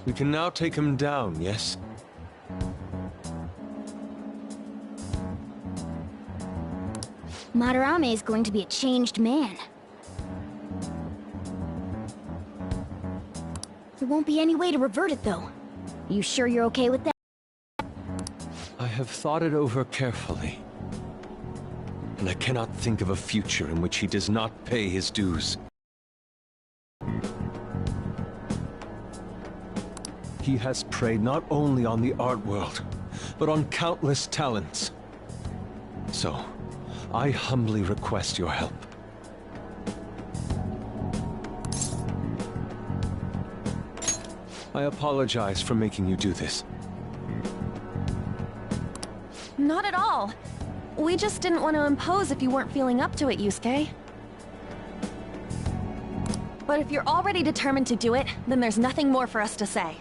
We can now take him down, yes? Madarame is going to be a changed man. There won't be any way to revert it, though. You sure you're okay with that? I have thought it over carefully. And I cannot think of a future in which he does not pay his dues. He has preyed not only on the art world, but on countless talents. So, I humbly request your help. I apologize for making you do this. Not at all. We just didn't want to impose if you weren't feeling up to it, Yusuke. But if you're already determined to do it, then there's nothing more for us to say.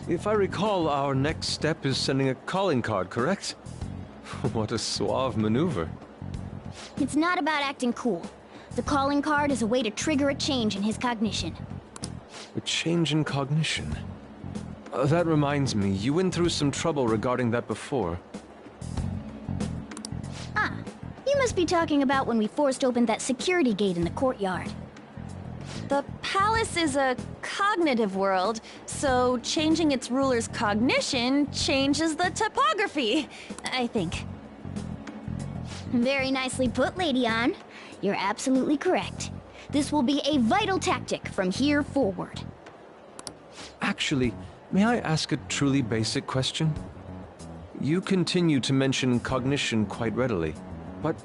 If I recall, our next step is sending a calling card, correct? What a suave maneuver. It's not about acting cool. The calling card is a way to trigger a change in his cognition. A change in cognition? That reminds me, you went through some trouble regarding that before. Ah, you must be talking about when we forced open that security gate in the courtyard. The palace is a cognitive world, so changing its ruler's cognition changes the topography, I think. Very nicely put, Lady Ann. You're absolutely correct. This will be a vital tactic from here forward. Actually, may I ask a truly basic question? You continue to mention cognition quite readily, but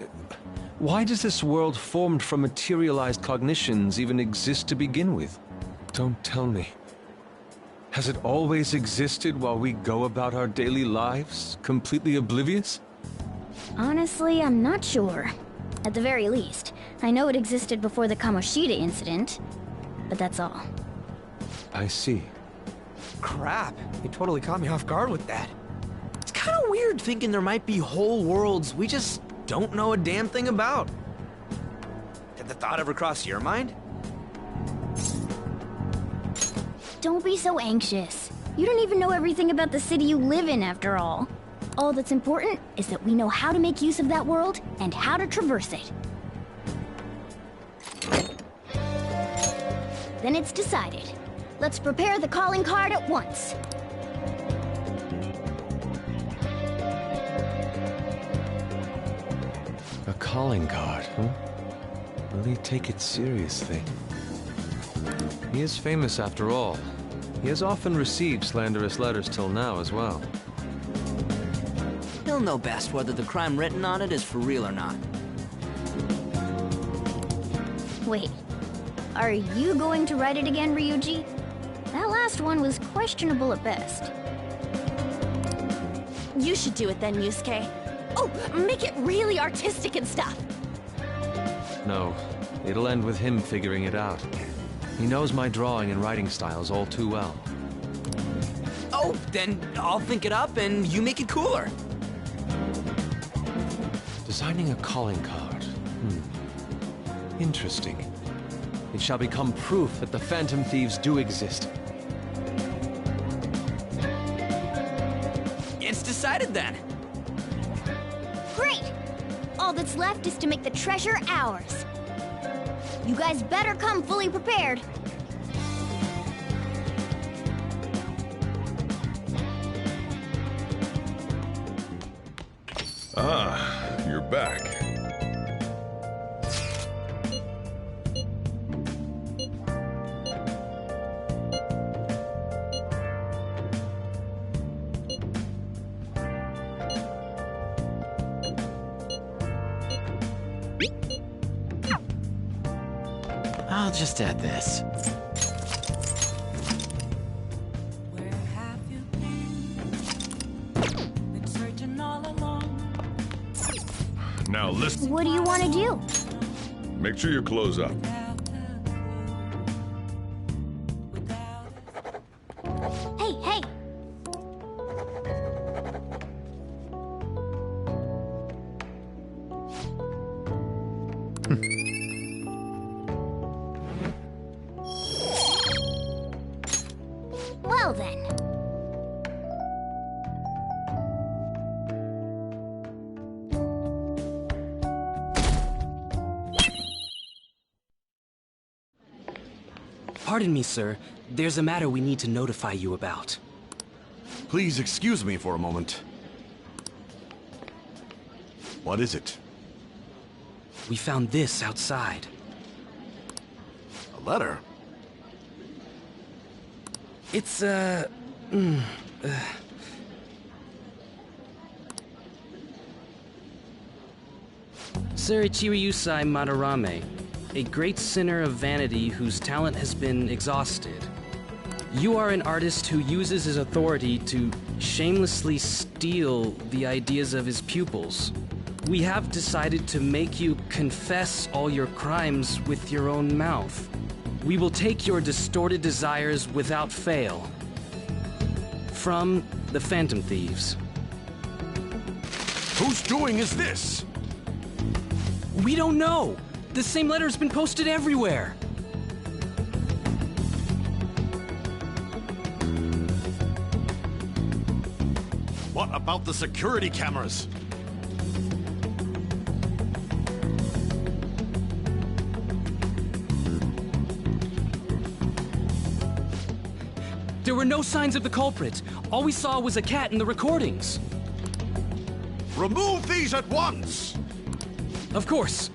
why does this world formed from materialized cognitions even exist to begin with? Don't tell me. Has it always existed while we go about our daily lives, completely oblivious? Honestly, I'm not sure. At the very least, I know it existed before the Kamoshida incident, but that's all. I see. Crap, you totally caught me off guard with that. It's kind of weird thinking there might be whole worlds we just don't know a damn thing about. Did the thought ever cross your mind? Don't be so anxious. You don't even know everything about the city you live in, after all. All that's important is that we know how to make use of that world and how to traverse it. Then it's decided. Let's prepare the calling card at once. A calling card, huh? Really take it seriously. He is famous after all. He has often received slanderous letters till now as well. He'll know best whether the crime written on it is for real or not. Wait, are you going to write it again, Ryuji? That last one was questionable at best. You should do it then, Yusuke. Oh, make it really artistic and stuff. No, it'll end with him figuring it out. He knows my drawing and writing styles all too well. Oh, then I'll think it up and you make it cooler. Designing a calling card. Interesting. It shall become proof that the Phantom Thieves do exist. It's decided then. Great! All that's left is to make the treasure ours. You guys better come fully prepared. Ah, you're back. I'll just add this. Where have you been? Been searching all along. Now listen. What do you want to do? Make sure you close up. Hey, hey! Pardon me, sir. There's a matter we need to notify you about. Please excuse me for a moment. What is it? We found this outside. A letter? It's, Sir Ichiriusai Madarame, a great sinner of vanity whose talent has been exhausted. You are an artist who uses his authority to shamelessly steal the ideas of his pupils. We have decided to make you confess all your crimes with your own mouth. We will take your distorted desires without fail. From the Phantom Thieves. Whose doing is this? We don't know! The same letter's been posted everywhere! What about the security cameras? There were no signs of the culprit. All we saw was a cat in the recordings. Remove these at once! Of course.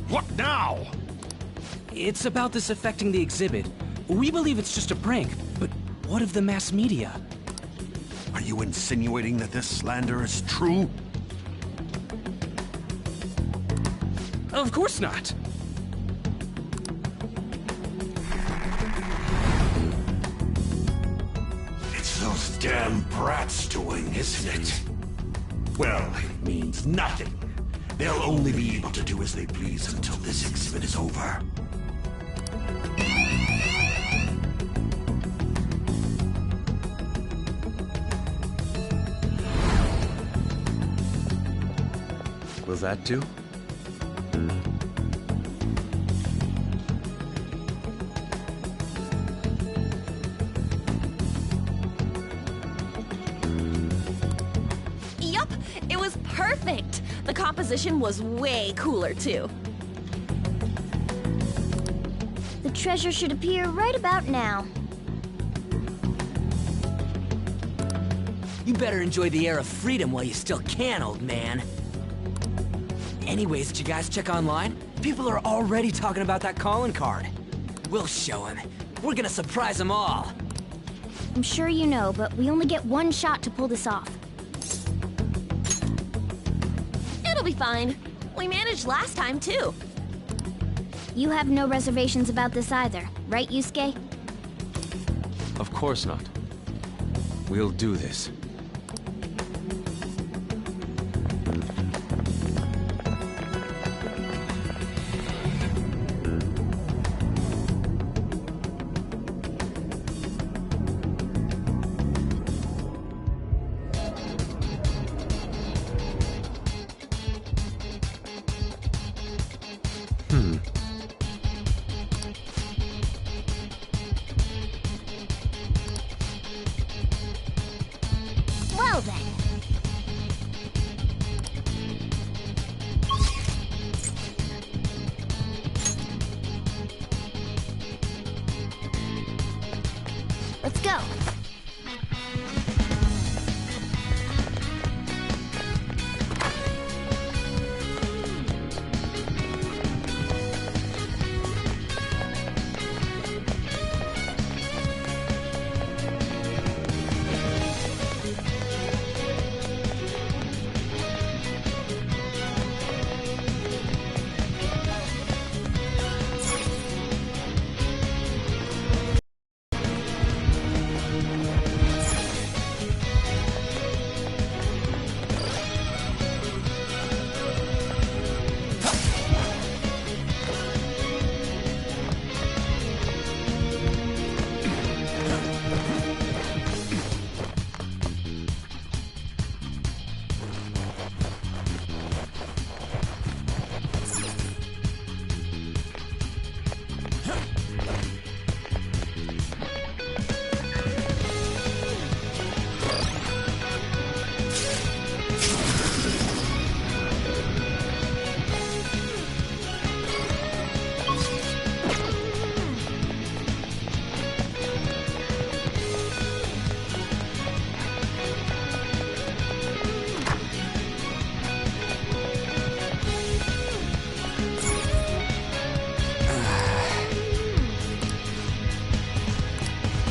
What now? It's about this affecting the exhibit. We believe it's just a prank, but what of the mass media? Are you insinuating that this slander is true? Of course not. It's those damn brats doing, isn't it? Well, it means nothing. They'll only be able to do as they please until this exhibit is over. Will that do? Yup, it was perfect. The composition was way cooler, too. The treasure should appear right about now. You better enjoy the air of freedom while you still can, old man. Anyways, did you guys check online? People are already talking about that calling card. We'll show him. We're gonna surprise them all. I'm sure you know, but we only get one shot to pull this off. It'll be fine. We managed last time, too. You have no reservations about this either, right, Yusuke? Of course not. We'll do this. Well then. Let's go.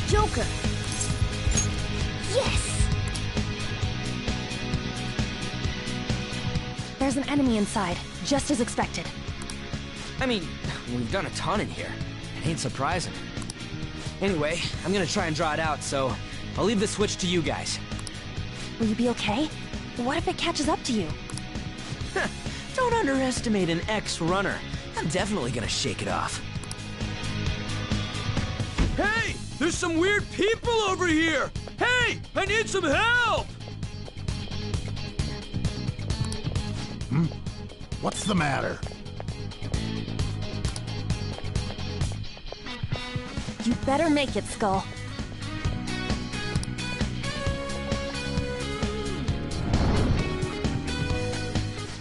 Joker! Yes! There's an enemy inside, just as expected. I mean, we've done a ton in here. It ain't surprising. Anyway, I'm gonna try and draw it out, so I'll leave the switch to you guys. Will you be okay? What if it catches up to you? Don't underestimate an ex-runner. I'm definitely gonna shake it off. Hey! There's some weird people over here! Hey! I need some help! What's the matter? You better make it, Skull.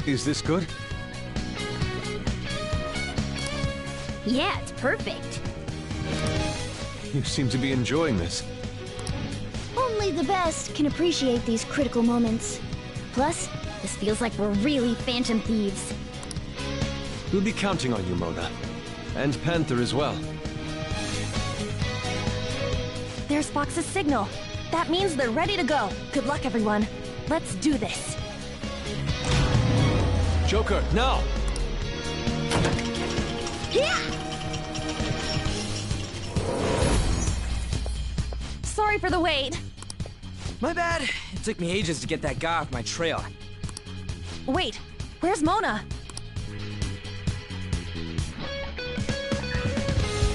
Is this good? Yeah, it's perfect. You seem to be enjoying this. Only the best can appreciate these critical moments. Plus, this feels like we're really Phantom Thieves. We'll be counting on you, Mona. And Panther as well. There's Fox's signal. That means they're ready to go. Good luck, everyone. Let's do this. Joker, now! Yeah! Sorry for the wait. My bad. It took me ages to get that guy off my trail. Wait, where's Mona?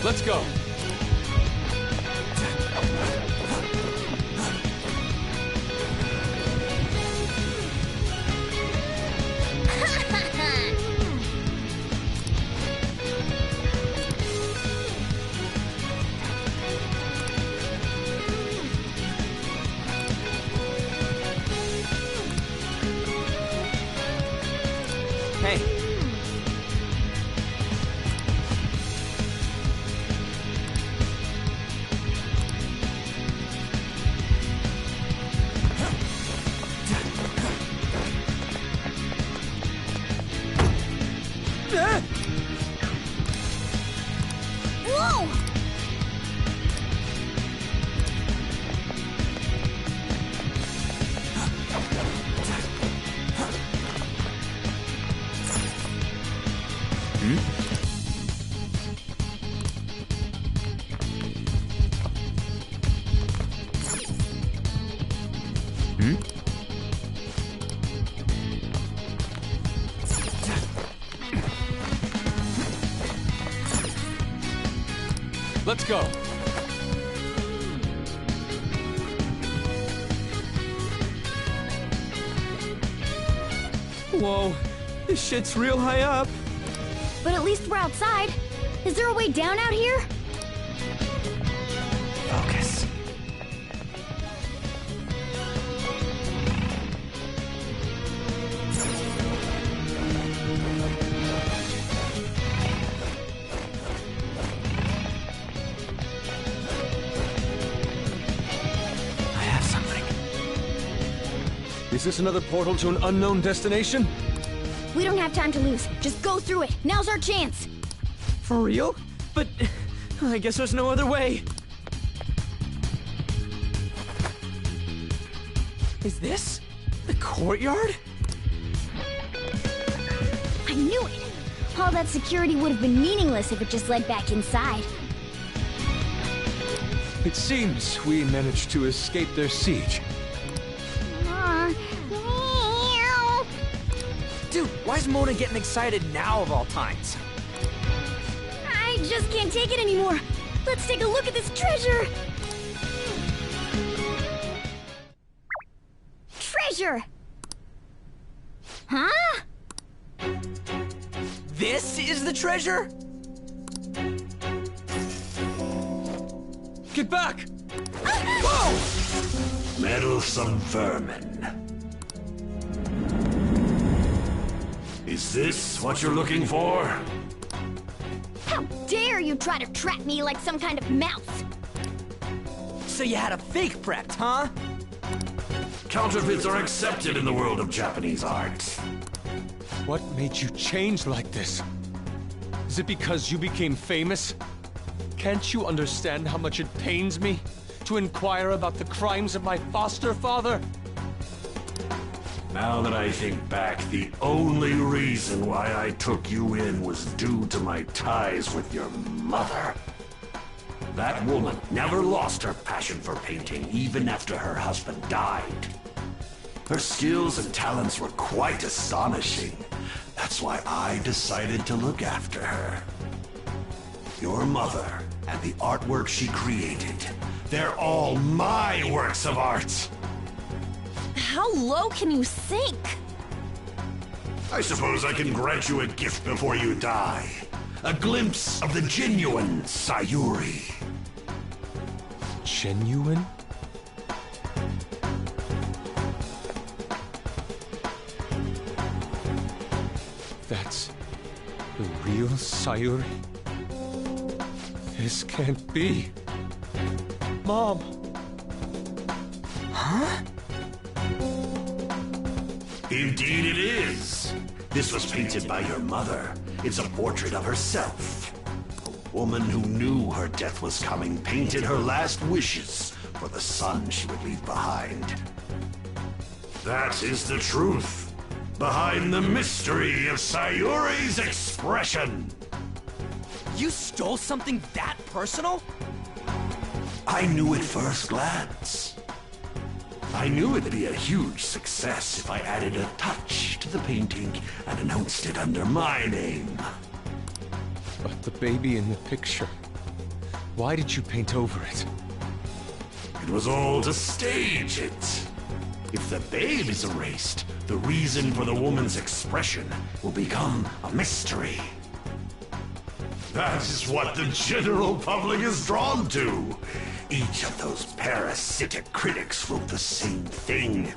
Let's go! Hey. Whoa! Let's go! Whoa, this shit's real high up. But at least we're outside. Is there a way down out here? Focus. I have something. Is this another portal to an unknown destination? We don't have time to lose. Just go through it. Now's our chance. For real? But I guess there's no other way. Is this the courtyard? I knew it. All that security would have been meaningless if it just led back inside. It seems we managed to escape their siege. Meow. Dude, why is Mona getting excited now of all times? I just can't take it anymore. Let's take a look at this treasure. Treasure! Huh? This is the treasure? Get back! Whoa! Meddlesome vermin. Is this what you're looking for? How dare you try to trap me like some kind of mouse? So you had a fake prepped, huh? Counterfeits are accepted in the world of Japanese art. What made you change like this? Is it because you became famous? Can't you understand how much it pains me to inquire about the crimes of my foster father? Now that I think back, the only reason why I took you in was due to my ties with your mother. That woman never lost her passion for painting, even after her husband died. Her skills and talents were quite astonishing. That's why I decided to look after her. Your mother and the artwork she created, they're all my works of art. How low can you sink? I suppose I can grant you a gift before you die. A glimpse of the genuine Sayuri. Genuine? That's the real Sayuri? This can't be. Mom! Huh? Indeed it is. This was painted by your mother. It's a portrait of herself. A woman who knew her death was coming painted her last wishes for the son she would leave behind. That is the truth behind the mystery of Sayuri's expression. You stole something that personal? I knew at first glance. I knew it'd be a huge success if I added a touch to the painting and announced it under my name. But the baby in the picture, why did you paint over it? It was all to stage it. If the babe is erased, the reason for the woman's expression will become a mystery. That is what the general public is drawn to. Each of those parasitic critics wrote the same thing.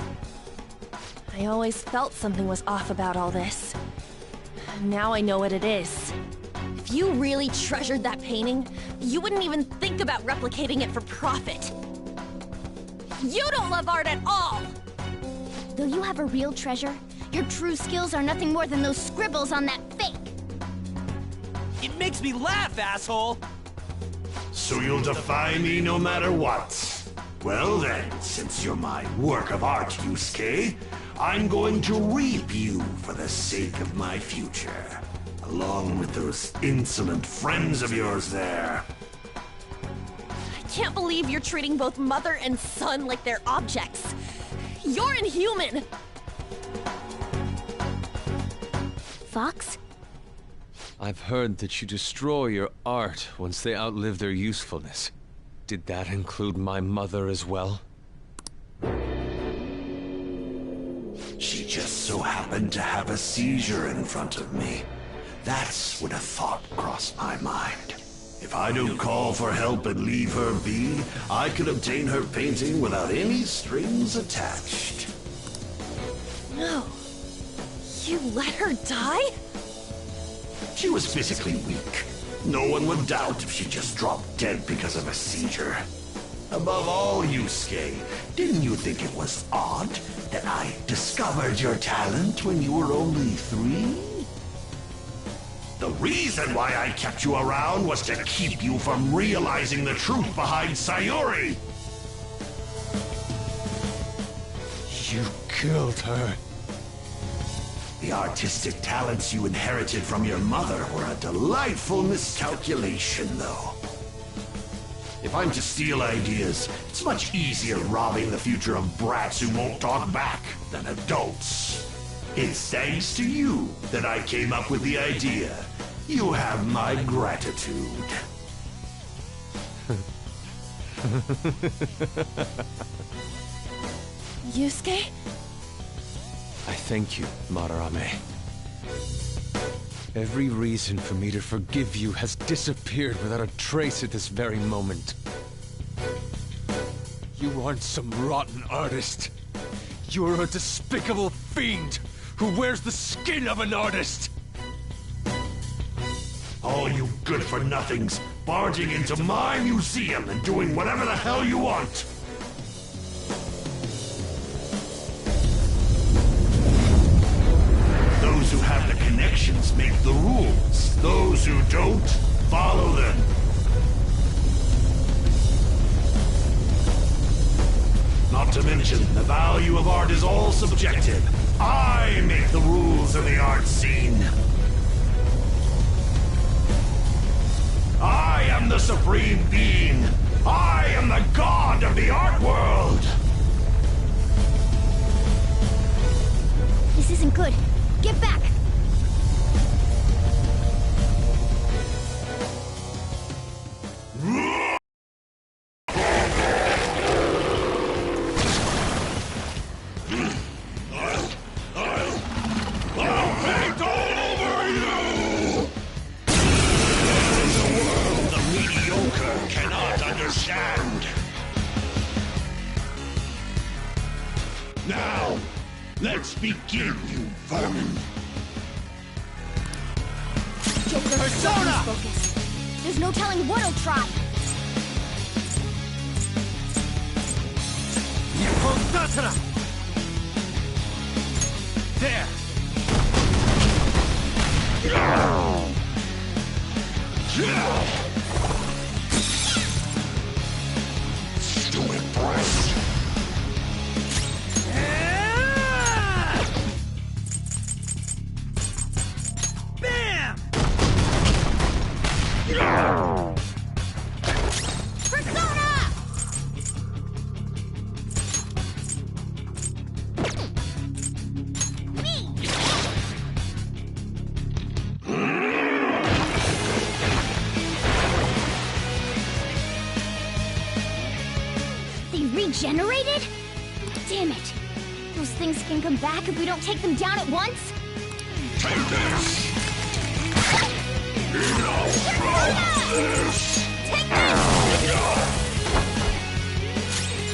I always felt something was off about all this. Now I know what it is. If you really treasured that painting, you wouldn't even think about replicating it for profit. You don't love art at all! Though you have a real treasure, your true skills are nothing more than those scribbles on that fake. It makes me laugh, asshole! So you'll defy me no matter what? Well then, since you're my work of art, Yusuke, I'm going to reap you for the sake of my future. Along with those insolent friends of yours there. I can't believe you're treating both mother and son like they're objects. You're inhuman! Fox? I've heard that you destroy your art once they outlive their usefulness. Did that include my mother as well? She just so happened to have a seizure in front of me. That's when a thought crossed my mind. If I don't call for help and leave her be, I could obtain her painting without any strings attached. No. You let her die? She was physically weak. No one would doubt if she just dropped dead because of a seizure. Above all, Yusuke, didn't you think it was odd that I discovered your talent when you were only 3? The reason why I kept you around was to keep you from realizing the truth behind Sayuri! You killed her. The artistic talents you inherited from your mother were a delightful miscalculation, though. If I'm to steal ideas, it's much easier robbing the future of brats who won't talk back than adults. It's thanks to you that I came up with the idea. You have my gratitude. Yusuke? I thank you, Madarame. Every reason for me to forgive you has disappeared without a trace at this very moment. You aren't some rotten artist. You're a despicable fiend who wears the skin of an artist! All you good-for-nothings barging into my museum and doing whatever the hell you want! Those who have the connections make the rules. Those who don't, follow them. to mention, the value of art is all subjective. I make the rules of the art scene. I am the supreme being. I am the god of the art world. This isn't good. Get back! Now, let's begin, you vermin. Joker, Persona! focus. There's no telling what he'll try. There! Stupid breast. Bam! Persona! They regenerated? Damn it. Those things can come back if we don't take them down at once? Take this! Enough of this! Take this!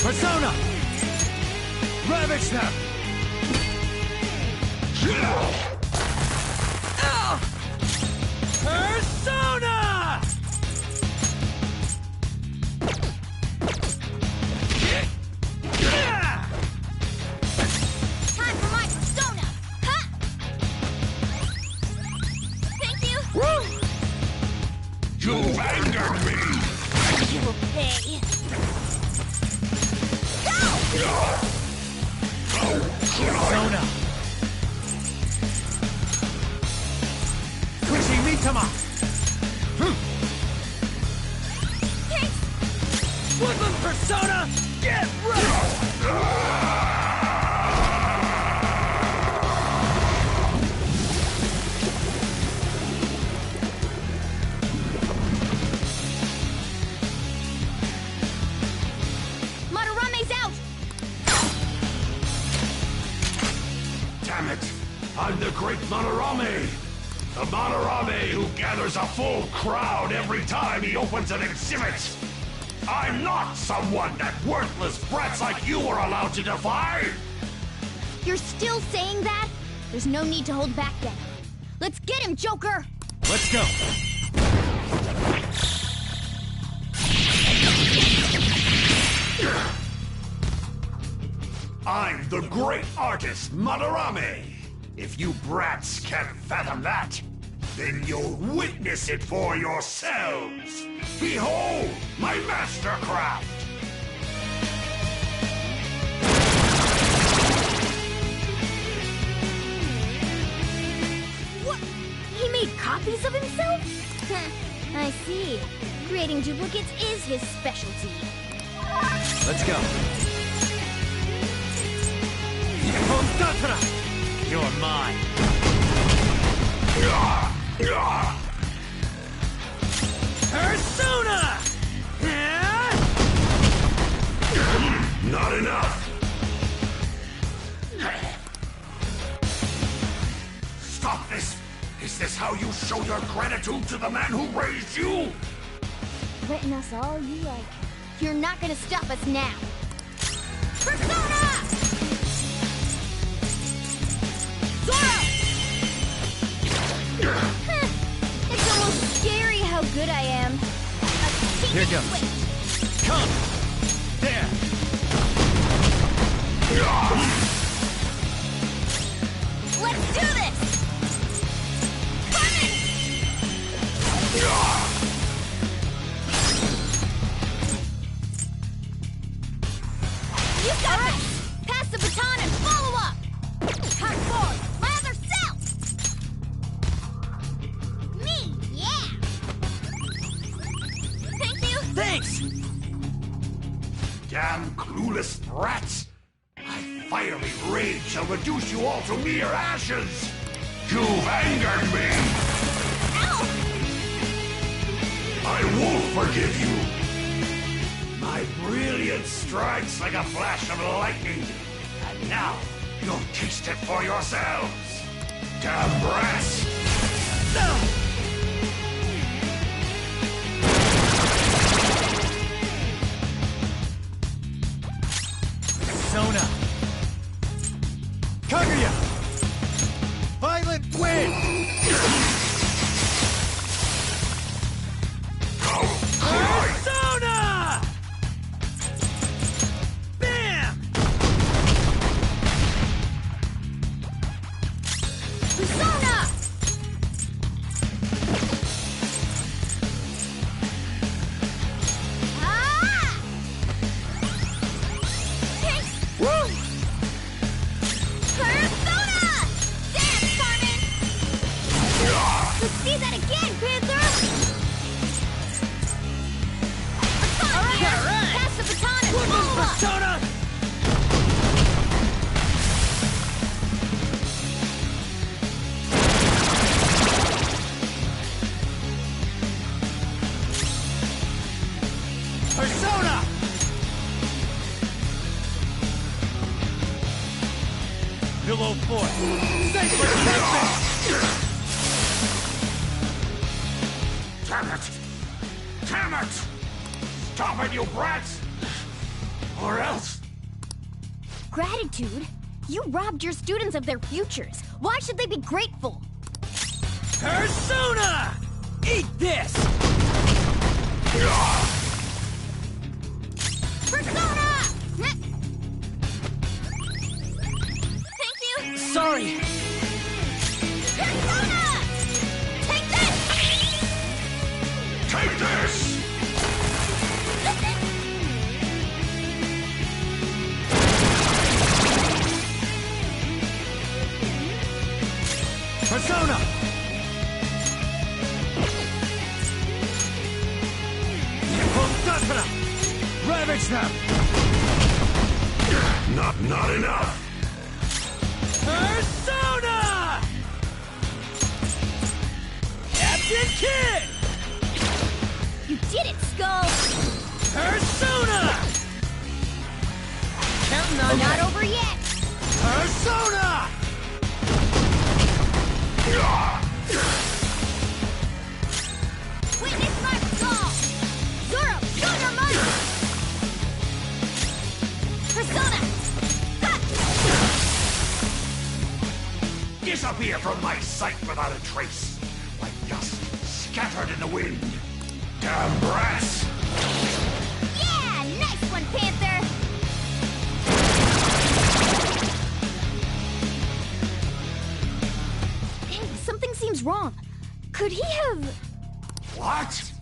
Persona! Ravage them! Persona! Time for my persona! Ha! Thank you! You've angered me! You will pay. Persona! Kushi Mitama! Thanks! Woodland Persona! Get ready! Madarame's out! Damn it! I'm the great Madarame! The Madarame who gathers a full crowd every time he opens an exhibit! I'm not someone that worthless brats like you are allowed to defy! You're still saying that? There's no need to hold back then. Let's get him, Joker! Let's go! I'm the great artist, Madarame! If you brats can't fathom that, then you'll witness it for yourselves! Behold, my mastercraft! What? He made copies of himself? I see. Creating duplicates is his specialty. Let's go! You're mine! Persona! Not enough! Stop this! Is this how you show your gratitude to the man who raised you? Threaten us all you like. You're not gonna stop us now. Persona! Zoro! It's almost scary how good I am. Here it goes. Come! There! Let's do this! Coming! You got this! Pass the baton and follow up! Come forward! My other self! Me, yeah! Thank you! Thanks! Damn clueless brats! My fiery rage shall reduce you all to mere ashes! You've angered me! Ow! I won't forgive you! My brilliance strikes like a flash of lightning, and now you'll taste it for yourselves! Damn brats! Persona! Kaguya! Violet Wind! Persona! Bam! Persona! Ah! Woo! Persona! Dance, Carmen! Let's see that again, Panther! All right. Pass the baton and follow up! Persona! Persona! Pillow Fort! Safe protection! Damn it! Damn it! Stop it, you brats! Or else... Gratitude? You robbed your students of their futures. Why should they be grateful? Persona! Eat this! Persona! Thank you! Sorry! Persona! Take this! Take this! Persona! Sakura! Ravage them! Not enough! Persona! Captain Kid! You did it, Skull! Persona! Counting on Not you. over yet! Persona! Witness my resolve! Zoro, show your might! Persona! Cut! Disappear from my sight without a trace, like dust scattered in the wind. Damn brats! Yeah! Nice one, Panther! Hey, something seems wrong. Could he have... What?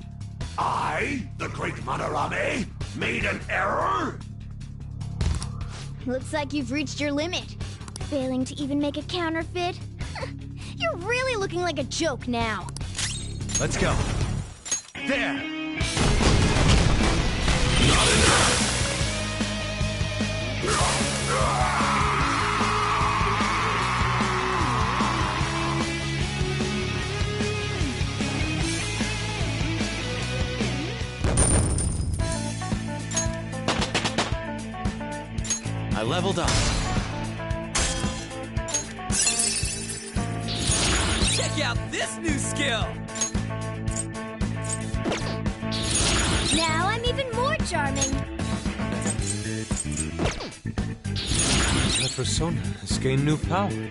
I, the great Madarame, made an error? Looks like you've reached your limit. Failing to even make a counterfeit? You're really looking like a joke now. Let's go. There! Not enough! I leveled up. Check out this new skill! Now I'm even more charming. The persona has gained new power.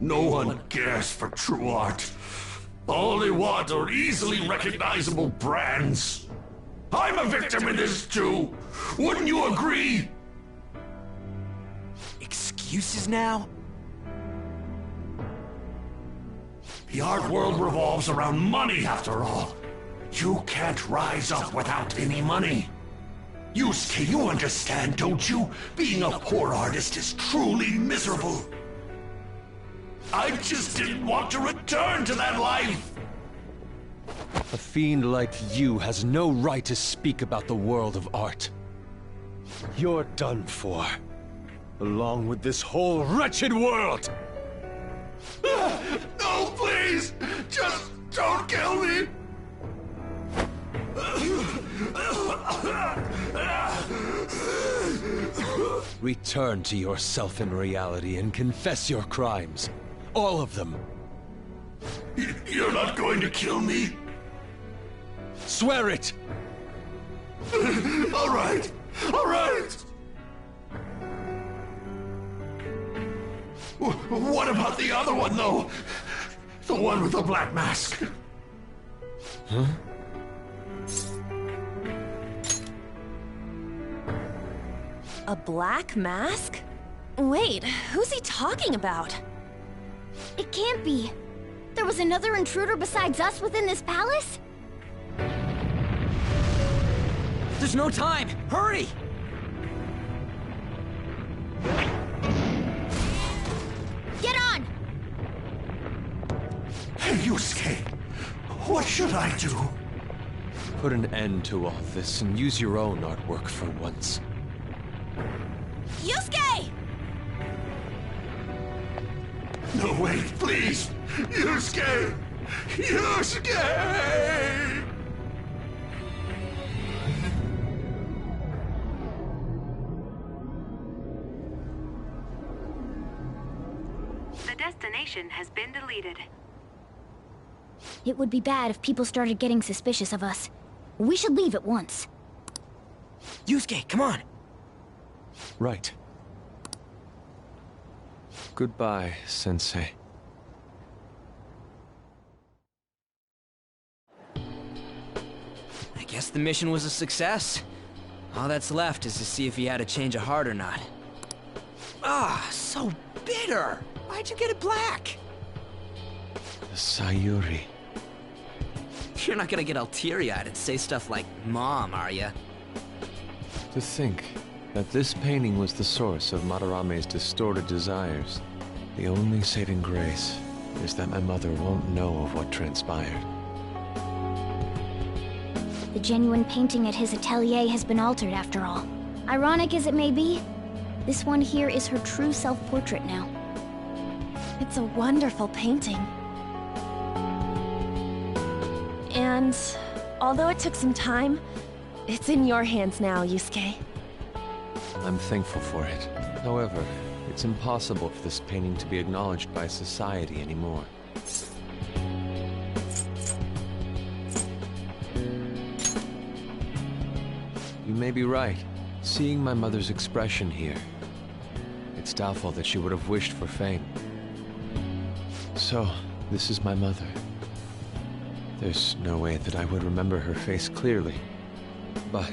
No one cares for true art. All they want are easily recognizable brands. I'm a victim in this too. Wouldn't you agree? Excuses now? The art world revolves around money, after all. You can't rise up without any money. Yusuke, you understand, don't you? Being a poor artist is truly miserable. I just didn't want to return to that life. A fiend like you has no right to speak about the world of art. You're done for, along with this whole wretched world! No, please! Just don't kill me! Return to yourself in reality and confess your crimes. All of them. You're not going to kill me? Swear it! All right! All right! What about the other one, though? The one with the black mask? Huh? A black mask? Wait, who's he talking about? It can't be. There was another intruder besides us within this palace? There's no time! Hurry! Get on! Hey, Yusuke, what should I do? Put an end to all this and use your own artwork for once. Yusuke! No, wait, please! Yusuke! Yusuke! The destination has been deleted. It would be bad if people started getting suspicious of us. We should leave at once. Yusuke, come on! Right. Goodbye, Sensei. I guess the mission was a success. All that's left is to see if he had a change of heart or not. Ah, so bitter! Why'd you get it black? The Sayuri. You're not gonna get all teary-eyed and say stuff like, Mom, are ya? To think that this painting was the source of Madarame's distorted desires. The only saving grace is that my mother won't know of what transpired. The genuine painting at his atelier has been altered after all. Ironic as it may be, this one here is her true self-portrait now. It's a wonderful painting. And although it took some time, it's in your hands now, Yusuke. I'm thankful for it. However, it's impossible for this painting to be acknowledged by society anymore. You may be right. Seeing my mother's expression here, it's doubtful that she would have wished for fame. So, this is my mother. There's no way that I would remember her face clearly. But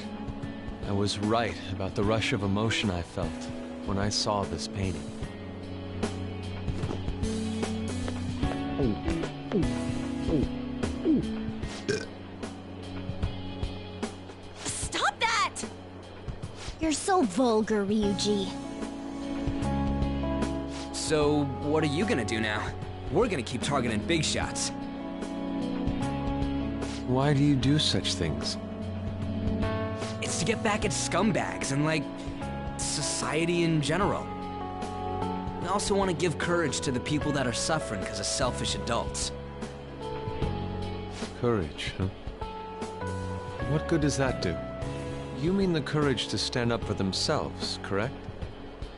I was right about the rush of emotion I felt when I saw this painting. Stop that! You're so vulgar, Ryuji. So, what are you gonna do now? We're gonna keep targeting big shots. Why do you do such things? It's to get back at scumbags and, like, society in general. We also want to give courage to the people that are suffering because of selfish adults. Courage, huh? What good does that do? You mean the courage to stand up for themselves, correct?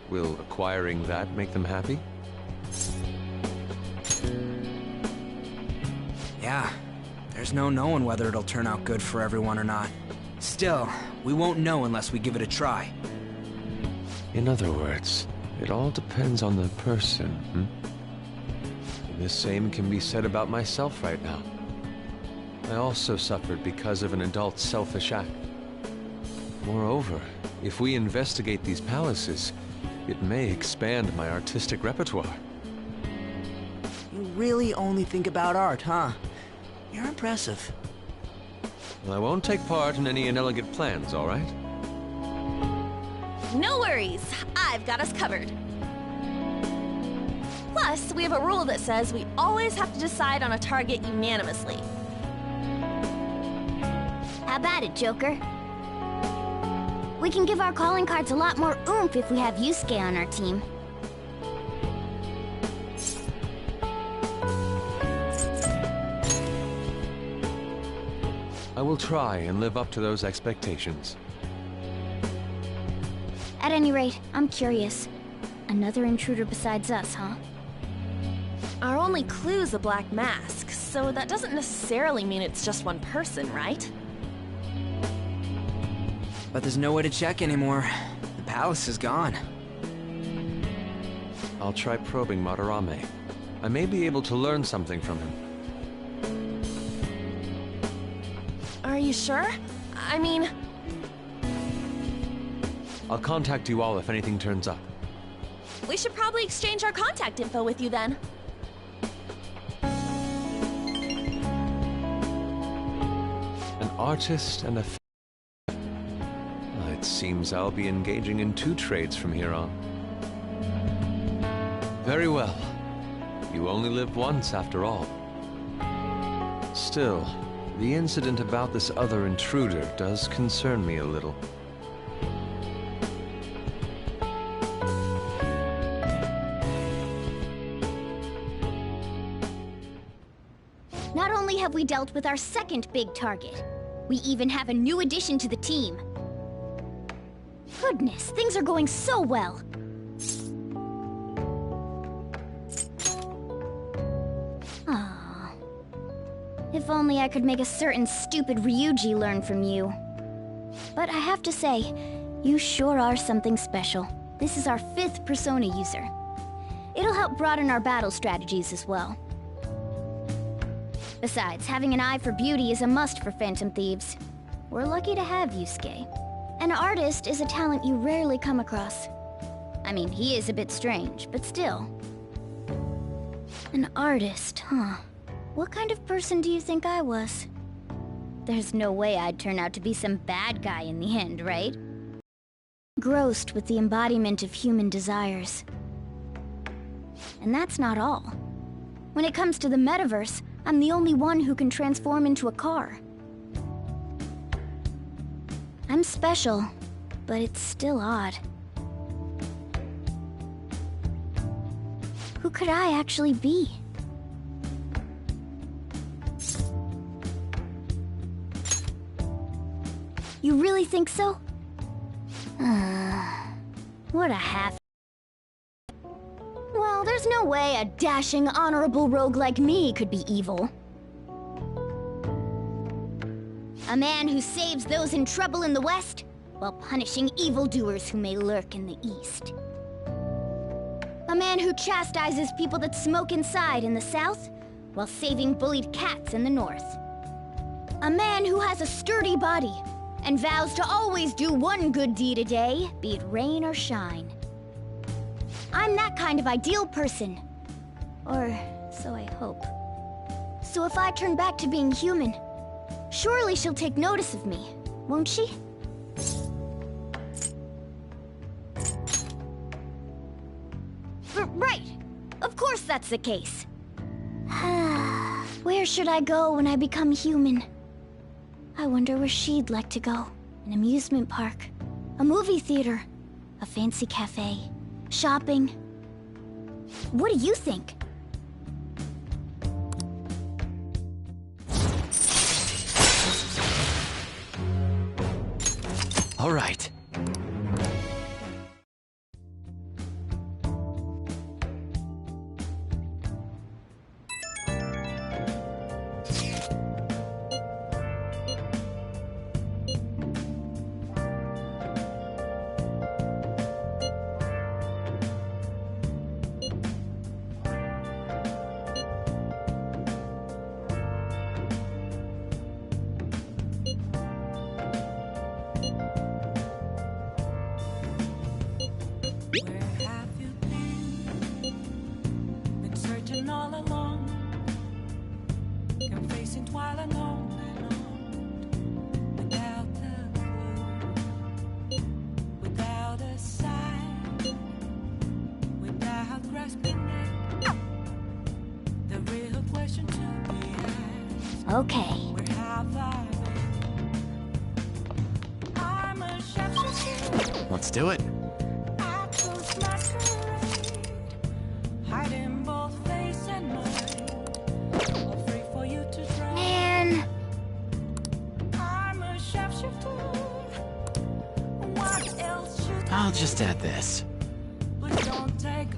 Will acquiring that make them happy? Yeah, there's no knowing whether it'll turn out good for everyone or not. Still, we won't know unless we give it a try. In other words, it all depends on the person, hmm? And the same can be said about myself right now. I also suffered because of an adult's selfish act. Moreover, if we investigate these palaces, it may expand my artistic repertoire. You really only think about art, huh? You're impressive. Well, I won't take part in any inelegant plans, all right? No worries, I've got us covered. Plus, we have a rule that says we always have to decide on a target unanimously. How about it, Joker? We can give our calling cards a lot more oomph if we have Yusuke on our team. I will try and live up to those expectations. At any rate, I'm curious. Another intruder besides us, huh? Our only clue's a black mask, so that doesn't necessarily mean it's just one person, right? But there's no way to check anymore. The palace is gone. I'll try probing Madarame. I may be able to learn something from him. Are you sure? I mean... I'll contact you all if anything turns up. We should probably exchange our contact info with you then. An artist and a... It seems I'll be engaging in 2 trades from here on. Very well. You only live once, after all. Still, the incident about this other intruder does concern me a little. Not only have we dealt with our second big target, we even have a new addition to the team. Goodness, things are going so well. Aww. If only I could make a certain stupid Ryuji learn from you. But I have to say, you sure are something special. This is our 5th persona user. It'll help broaden our battle strategies as well. Besides, having an eye for beauty is a must for Phantom Thieves. We're lucky to have Yusuke. An artist is a talent you rarely come across. I mean, he is a bit strange, but still. An artist, huh? What kind of person do you think I was? There's no way I'd turn out to be some bad guy in the end, right? Engrossed with the embodiment of human desires. And that's not all. When it comes to the metaverse, I'm the only one who can transform into a car. I'm special, but it's still odd. Who could I actually be? You really think so? What a half... Well, there's no way a dashing, honorable rogue like me could be evil. A man who saves those in trouble in the West, while punishing evildoers who may lurk in the East. A man who chastises people that smoke inside in the South, while saving bullied cats in the North. A man who has a sturdy body, and vows to always do one good deed a day, be it rain or shine. I'm that kind of ideal person. Or so I hope. So if I turn back to being human, surely she'll take notice of me, won't she? Right! Of course that's the case. Where should I go when I become human? I wonder where she'd like to go. An amusement park, a movie theater, a fancy cafe, shopping. What do you think? All right. while and on, without a clue, without a sign, without grasping it. The real question to be asked. Okay. Where have I been? I'm a chef. Let's do it. I close my parade, hiding both face and mind, afraid for you to try. Man. I'm a shapeshifter. What else should I'll just add this. but don't take